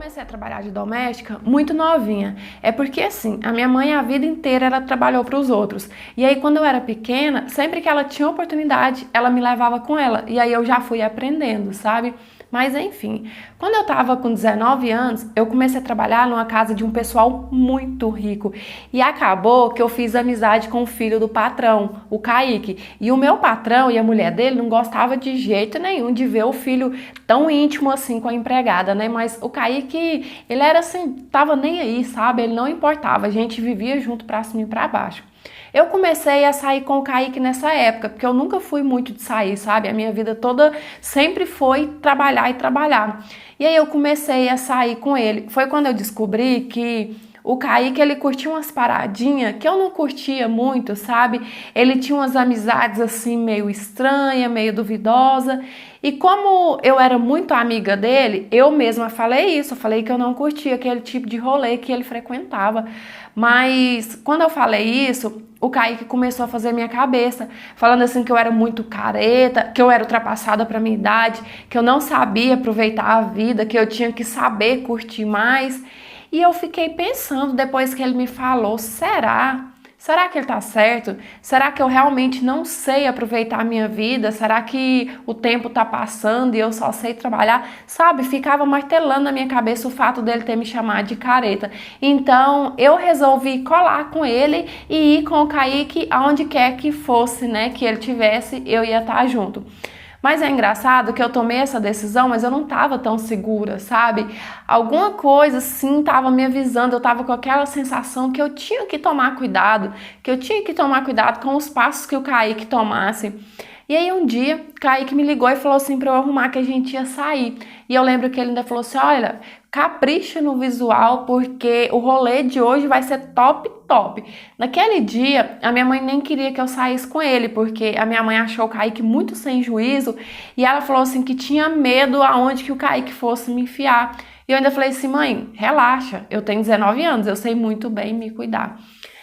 comecei a trabalhar de doméstica muito novinha. É porque assim, a minha mãe a vida inteira ela trabalhou para os outros. E aí quando eu era pequena, sempre que ela tinha oportunidade, ela me levava com ela. E aí eu já fui aprendendo, sabe? Mas enfim, quando eu tava com 19 anos, eu comecei a trabalhar numa casa de um pessoal muito rico. E acabou que eu fiz amizade com o filho do patrão, o Kaique. E o meu patrão e a mulher dele não gostava de jeito nenhum de ver o filho tão íntimo assim com a empregada, né? Mas o Kaique, ele era assim, tava nem aí, sabe? Ele não importava, a gente vivia junto pra cima e pra baixo. Eu comecei a sair com o Kaique nessa época, porque eu nunca fui muito de sair, sabe? A minha vida toda sempre foi trabalhar e trabalhar. E aí eu comecei a sair com ele. Foi quando eu descobri que o Kaique, ele curtia umas paradinhas que eu não curtia muito, sabe? Ele tinha umas amizades assim meio estranha, meio duvidosa. E como eu era muito amiga dele, eu mesma falei isso. Eu falei que eu não curtia aquele tipo de rolê que ele frequentava. Mas quando eu falei isso, o Kaique começou a fazer minha cabeça, falando assim que eu era muito careta, que eu era ultrapassada para minha idade, que eu não sabia aproveitar a vida, que eu tinha que saber curtir mais. E eu fiquei pensando depois que ele me falou, será? Será que ele tá certo? Será que eu realmente não sei aproveitar a minha vida? Será que o tempo tá passando e eu só sei trabalhar? Sabe, ficava martelando na minha cabeça o fato dele ter me chamado de careta. Então, eu resolvi colar com ele e ir com o Kaique aonde quer que fosse, né, que ele tivesse, eu ia estar junto. Mas é engraçado que eu tomei essa decisão, mas eu não estava tão segura, sabe? Alguma coisa sim estava me avisando, eu estava com aquela sensação que eu tinha que tomar cuidado, com os passos que o Kaique tomasse. E aí um dia, Kaique me ligou e falou assim para eu arrumar que a gente ia sair. E eu lembro que ele ainda falou assim, olha, capricha no visual porque o rolê de hoje vai ser top, top. Naquele dia, a minha mãe nem queria que eu saísse com ele, porque a minha mãe achou o Kaique muito sem juízo e ela falou assim que tinha medo aonde que o Kaique fosse me enfiar. E eu ainda falei assim, mãe, relaxa, eu tenho 19 anos, eu sei muito bem me cuidar.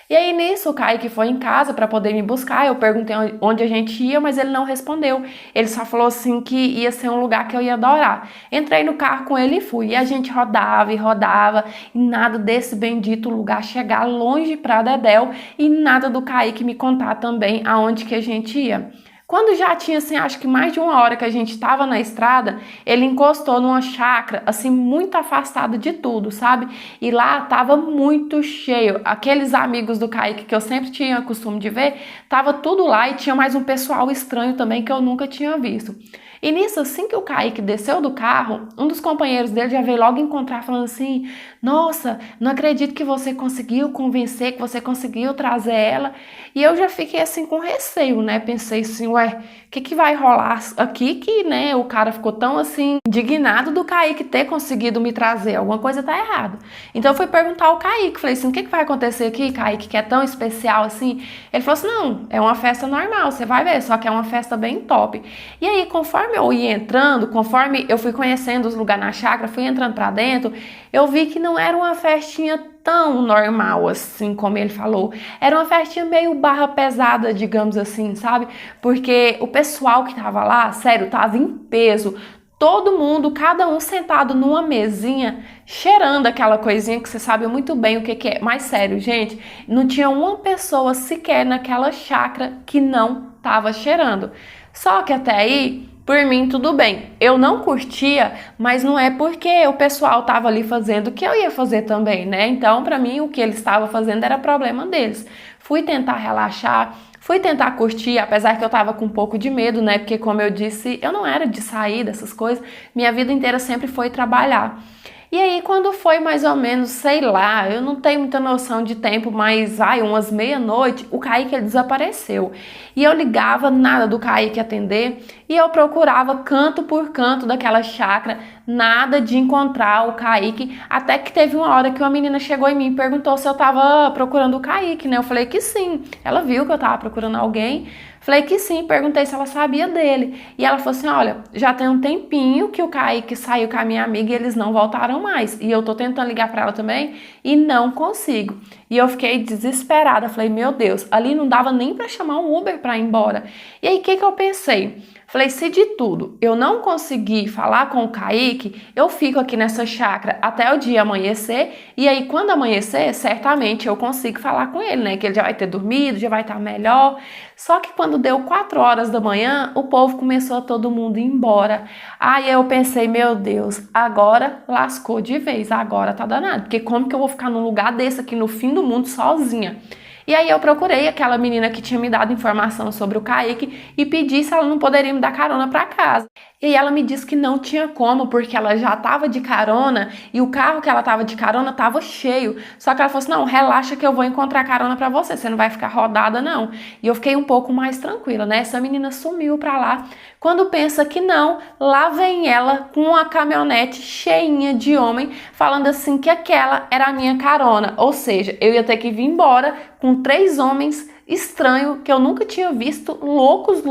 E aí nisso o Kaique foi em casa para poder me buscar, eu perguntei onde a gente ia, mas ele não respondeu. Ele só falou assim que ia ser um lugar que eu ia adorar. Entrei no carro com ele e fui. E a gente rodava e rodava e nada desse bendito lugar chegar longe pra Dedéu e nada do Kaique me contar também aonde que a gente ia. Quando já tinha, assim, acho que mais de uma hora que a gente estava na estrada, ele encostou numa chácara, assim, muito afastada de tudo, sabe? E lá tava muito cheio. Aqueles amigos do Kaique que eu sempre tinha costume de ver, tava tudo lá e tinha mais um pessoal estranho também que eu nunca tinha visto. E nisso, assim que o Kaique desceu do carro, um dos companheiros dele já veio logo encontrar falando assim, nossa, não acredito que você conseguiu convencer, que você conseguiu trazer ela. E eu já fiquei assim com receio, né? Pensei assim, ué, o que vai rolar aqui que, né, o cara ficou tão assim indignado do Kaique ter conseguido me trazer, alguma coisa tá errada. Então eu fui perguntar ao Kaique, falei assim, o que vai acontecer aqui, Kaique, que é tão especial assim? Ele falou assim, não, é uma festa normal, você vai ver, só que é uma festa bem top. E aí, conforme eu ia entrando, conforme eu fui conhecendo os lugares na chácara, fui entrando pra dentro, eu vi que não era uma festinha tão normal assim como ele falou. Era uma festinha meio barra pesada, digamos assim, sabe? Porque o pessoal que tava lá, sério, tava em peso. Todo mundo, cada um sentado numa mesinha, cheirando aquela coisinha que você sabe muito bem o que é. Mas sério, gente, não tinha uma pessoa sequer naquela chácara que não tava cheirando. Só que até aí, por mim, tudo bem. Eu não curtia, mas não é porque o pessoal tava ali fazendo que eu ia fazer também, né? Então, pra mim, o que eles estavam fazendo era problema deles. Fui tentar relaxar, fui tentar curtir, apesar que eu tava com um pouco de medo, né? Porque, como eu disse, eu não era de sair dessas coisas. Minha vida inteira sempre foi trabalhar. E aí, quando foi mais ou menos, sei lá, eu não tenho muita noção de tempo, mas, umas meia-noite, o Kaique ele desapareceu. E eu ligava, nada do Kaique atender, e eu procurava canto por canto daquela chácara, nada de encontrar o Kaique, até que teve uma hora que uma menina chegou em mim e perguntou se eu tava procurando o Kaique, né? Eu falei que sim. Ela viu que eu tava procurando alguém, falei que sim, perguntei se ela sabia dele. E ela falou assim, olha, já tem um tempinho que o Kaique saiu com a minha amiga e eles não voltaram mais. E eu tô tentando ligar pra ela também e não consigo. E eu fiquei desesperada, falei, meu Deus, ali não dava nem para chamar um Uber para ir embora. E aí, o que eu pensei? Falei, se de tudo eu não conseguir falar com o Kaique, eu fico aqui nessa chácara até o dia amanhecer, e aí quando amanhecer, certamente eu consigo falar com ele, né? Que ele já vai ter dormido, já vai estar melhor. Só que quando deu 4 horas da manhã, o povo começou a todo mundo ir embora. Aí eu pensei, meu Deus, agora lascou de vez, agora tá danado, porque como que eu vou ficar num lugar desse aqui no fim do mundo sozinha? E aí eu procurei aquela menina que tinha me dado informação sobre o Kaique e pedi se ela não poderia me dar carona para casa. E aí ela me disse que não tinha como, porque ela já estava de carona e o carro que ela estava de carona estava cheio. Só que ela falou assim, não, relaxa que eu vou encontrar carona para você não vai ficar rodada não. E eu fiquei um pouco mais tranquila, né? Essa menina sumiu para lá. Quando pensa que não, lá vem ela com uma caminhonete cheinha de homem, falando assim que aquela era a minha carona. Ou seja, eu ia ter que vir embora com 3 homens estranhos que eu nunca tinha visto, loucos,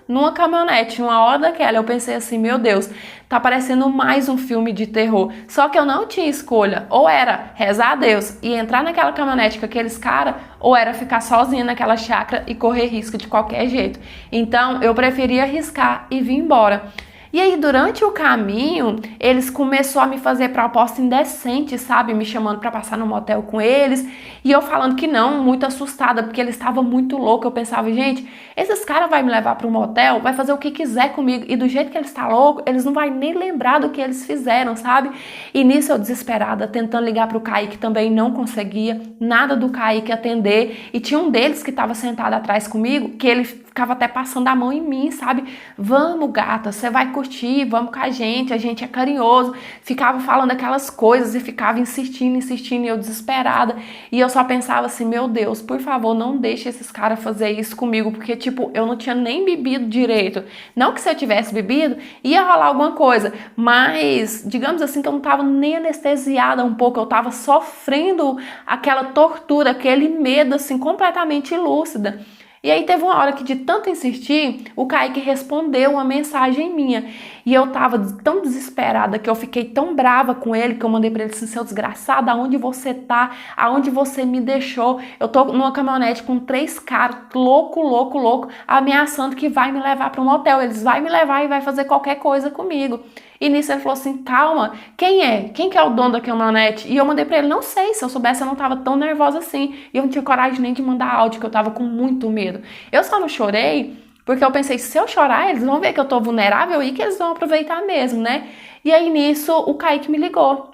numa caminhonete, numa hora daquela. Eu pensei assim, meu Deus, tá parecendo mais um filme de terror. Só que eu não tinha escolha, ou era rezar a Deus e entrar naquela caminhonete com aqueles caras, ou era ficar sozinha naquela chácara e correr risco de qualquer jeito. Então eu preferi arriscar e vir embora. E aí, durante o caminho, eles começaram a me fazer proposta indecente, sabe? Me chamando pra passar no motel com eles. E eu falando que não, muito assustada, porque eles estavam muito loucos. Eu pensava, gente, esses caras vão me levar pro motel, vai fazer o que quiser comigo. E do jeito que eles estão loucos, eles não vão nem lembrar do que eles fizeram, sabe? E nisso eu desesperada, tentando ligar pro Kaique, também não conseguia. Nada do Kaique atender. E tinha um deles que estava sentado atrás comigo, que ele ficava até passando a mão em mim, sabe? Vamos, gata, você vai curtir, vamos com a gente é carinhoso. Ficava falando aquelas coisas e ficava insistindo, e eu desesperada. E eu só pensava assim, meu Deus, por favor, não deixe esses caras fazer isso comigo, porque, tipo, eu não tinha nem bebido direito. Não que se eu tivesse bebido, ia rolar alguma coisa, mas, digamos assim, que eu não tava nem anestesiada um pouco, eu tava sofrendo aquela tortura, aquele medo, assim, completamente lúcida. E aí teve uma hora que de tanto insistir, o Kaique respondeu uma mensagem minha. E eu tava tão desesperada, que eu fiquei tão brava com ele, que eu mandei pra ele assim, seu desgraçado, aonde você tá? Aonde você me deixou? Eu tô numa caminhonete com 3 caras, louco, ameaçando que vai me levar pra um motel. Eles vão me levar e vai fazer qualquer coisa comigo. E nisso ele falou assim, calma, quem é? Quem que é o dono da caminhonete? E eu mandei pra ele, não sei, se eu soubesse eu não tava tão nervosa assim. E eu não tinha coragem nem de mandar áudio, que eu tava com muito medo. Eu só não chorei porque eu pensei, se eu chorar, eles vão ver que eu tô vulnerável e que eles vão aproveitar mesmo, né? E aí nisso o Kaique me ligou.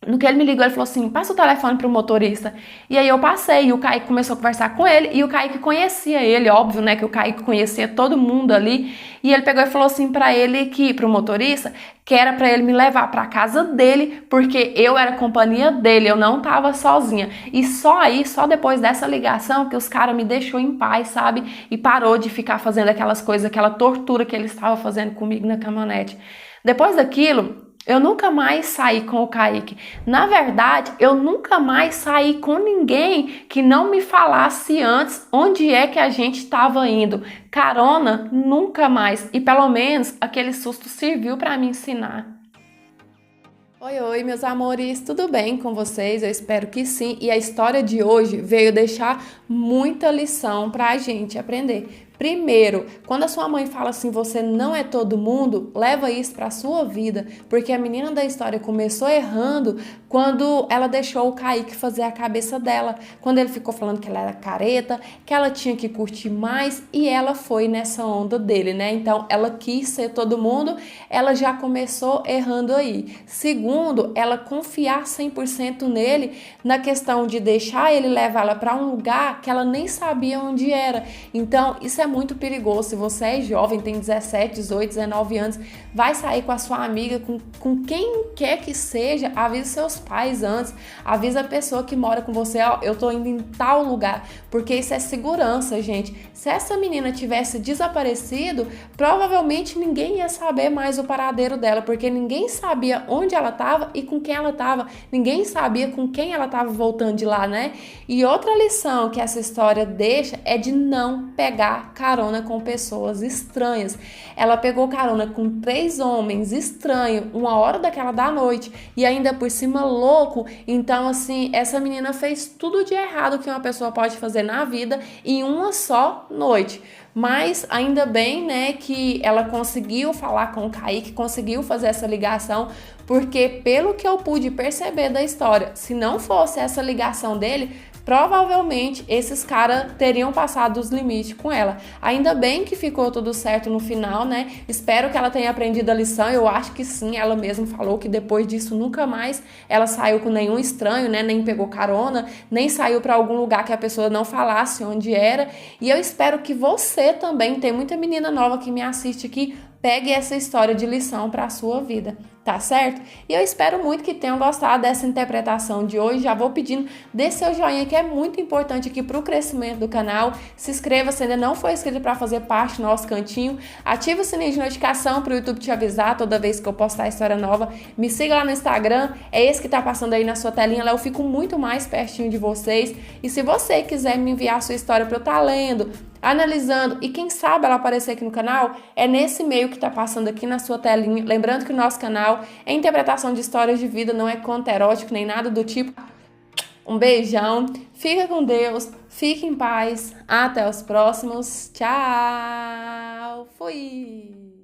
No que ele me ligou, ele falou assim, passa o telefone pro motorista. E aí eu passei, e o Kaique começou a conversar com ele, e o Kaique conhecia ele, óbvio, né, que o Kaique conhecia todo mundo ali. E ele pegou e falou assim pra ele, pro motorista, que era pra ele me levar pra casa dele, porque eu era companhia dele, eu não tava sozinha. E só aí, só depois dessa ligação, que os caras me deixou em paz, sabe? E parou de ficar fazendo aquelas coisas, aquela tortura que eles estavam fazendo comigo na caminhonete. Depois daquilo, eu nunca mais saí com o Kaique. Na verdade, eu nunca mais saí com ninguém que não me falasse antes onde é que a gente estava indo. Carona, nunca mais. E pelo menos aquele susto serviu para me ensinar. Oi, meus amores, tudo bem com vocês? Eu espero que sim. E a história de hoje veio deixar muita lição para a gente aprender. Primeiro, quando a sua mãe fala assim, você não é todo mundo, leva isso para a sua vida, porque a menina da história começou errando quando ela deixou o Kaique fazer a cabeça dela, quando ele ficou falando que ela era careta, que ela tinha que curtir mais, e ela foi nessa onda dele, né? Então, ela quis ser todo mundo, ela já começou errando aí. Segundo, ela confiar 100% nele na questão de deixar ele levar ela para um lugar que ela nem sabia onde era. Então, isso é muito perigoso. Se você é jovem, tem 17, 18, 19 anos, vai sair com a sua amiga, com quem quer que seja, avisa seus pais antes, avisa a pessoa que mora com você, ó, eu tô indo em tal lugar, porque isso é segurança, gente. Se essa menina tivesse desaparecido, provavelmente ninguém ia saber mais o paradeiro dela, porque ninguém sabia onde ela tava e com quem ela tava, ninguém sabia com quem ela tava voltando de lá, né? E outra lição que essa história deixa é de não pegar carona com pessoas estranhas. Ela pegou carona com 3 homens estranhos, 1 hora daquela da noite, e ainda por cima louco. Então, assim, essa menina fez tudo de errado que uma pessoa pode fazer na vida em uma só noite. Mas ainda bem, né, que ela conseguiu falar com o Kaique, conseguiu fazer essa ligação, porque pelo que eu pude perceber da história, se não fosse essa ligação dele, provavelmente esses caras teriam passado os limites com ela. Ainda bem que ficou tudo certo no final, né? Espero que ela tenha aprendido a lição. Eu acho que sim, ela mesma falou que depois disso nunca mais ela saiu com nenhum estranho, né? Nem pegou carona, nem saiu para algum lugar que a pessoa não falasse onde era. E eu espero que você também, tem muita menina nova que me assiste aqui, pegue essa história de lição para a sua vida, tá certo? E eu espero muito que tenham gostado dessa interpretação de hoje. Já vou pedindo, dê seu joinha, que é muito importante aqui para o crescimento do canal. Se inscreva se ainda não for inscrito para fazer parte do nosso cantinho. Ative o sininho de notificação para o YouTube te avisar toda vez que eu postar história nova. Me siga lá no Instagram, é esse que tá passando aí na sua telinha. Lá eu fico muito mais pertinho de vocês. E se você quiser me enviar a sua história para eu estar lendo, analisando e quem sabe ela aparecer aqui no canal, é nesse meio que tá passando aqui na sua telinha. Lembrando que o nosso canal é interpretação de histórias de vida, não é conto erótico nem nada do tipo. Um beijão, fica com Deus, fique em paz, até os próximos, tchau, fui!